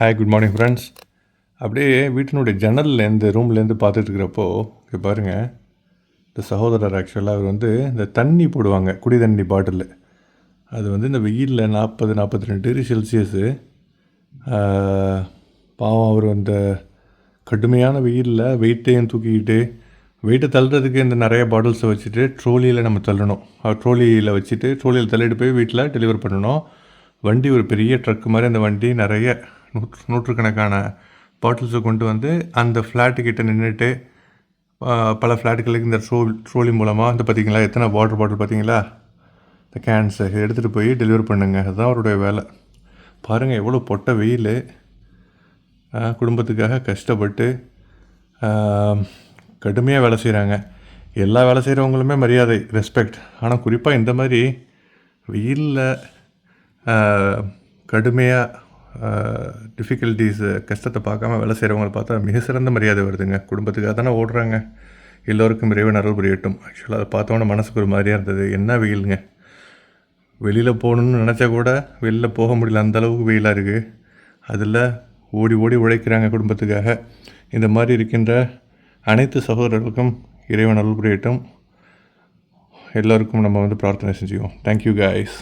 Hi, good morning friends. அப்படியே வீட்டினுடைய ஜன்னல்லேருந்து ரூம்லேருந்து பார்த்துட்டு இருக்கிறப்போ இங்கே பாருங்கள், இந்த சகோதரர் ஆக்சுவலாக அவர் வந்து இந்த தண்ணி போடுவாங்க, குடி தண்ணி பாட்டில். அது வந்து இந்த வெயிலில் 42 டிகிரி செல்சியஸு. பாவம் அவர் அந்த கடுமையான வெயிலில் வெயிட்டையும் தூக்கிக்கிட்டு, வெயிட்டை தள்ளுறதுக்கு இந்த நிறைய பாட்டில்ஸை வச்சுட்டு ட்ரோலியில் நம்ம தள்ளணும். ட்ரோலியில் வச்சுட்டு ட்ரோலியில் தள்ளிட்டு போய் வீட்டில் டெலிவர் பண்ணணும். வண்டி ஒரு பெரிய ட்ரக்கு மாதிரி, அந்த வண்டி நிறைய நூற்றுக்கணக்கான பாட்டில்ஸை கொண்டு வந்து அந்த ஃப்ளாட்டுக்கிட்ட நின்றுட்டு பல ஃப்ளாட்டுகளுக்கு இந்த ட்ரோலி மூலமாக இந்த பார்த்திங்களா எத்தனை வாட்டர் பாட்டில் பார்த்திங்களா, இந்த கேன்ஸை எடுத்துகிட்டு போய் டெலிவர் பண்ணுங்க. அதுதான் அவருடைய வேலை. பாருங்கள் எவ்வளோ பொட்ட வெயில், குடும்பத்துக்காக கஷ்டப்பட்டு கடுமையாக வேலை செய்கிறாங்க. எல்லா வேலை செய்கிறவங்களுமே மரியாதை, ரெஸ்பெக்ட். ஆனால் குறிப்பாக இந்த மாதிரி வெயிலில் கடுமையாக டிஃபிகல்ட்டிஸு கஷ்டத்தை பார்க்காம வேலை செய்கிறவங்களை பார்த்தா மிக சிறந்த மரியாதை வருதுங்க. குடும்பத்துக்காக தானே ஓடுறாங்க. எல்லோருக்கும் இறைவன் அருள் புரியட்டும். ஆக்சுவலாக அதை பார்த்தோன்னே மனசுக்கு ஒரு மாதிரியாக இருந்தது. என்ன வெயிலுங்க, வெளியில் போகணுன்னு நினச்சா கூட வெளியில் போக முடியல, அந்தளவுக்கு வெயிலாக இருக்குது. அதில் ஓடி ஓடி உழைக்கிறாங்க குடும்பத்துக்காக. இந்த மாதிரி இருக்கின்ற அனைத்து சகோதரர்களுக்கும் இறைவன் அருள் புரியட்டும். எல்லோருக்கும் நம்ம வந்து பிரார்த்தனை செஞ்சுக்குவோம். Thank you guys.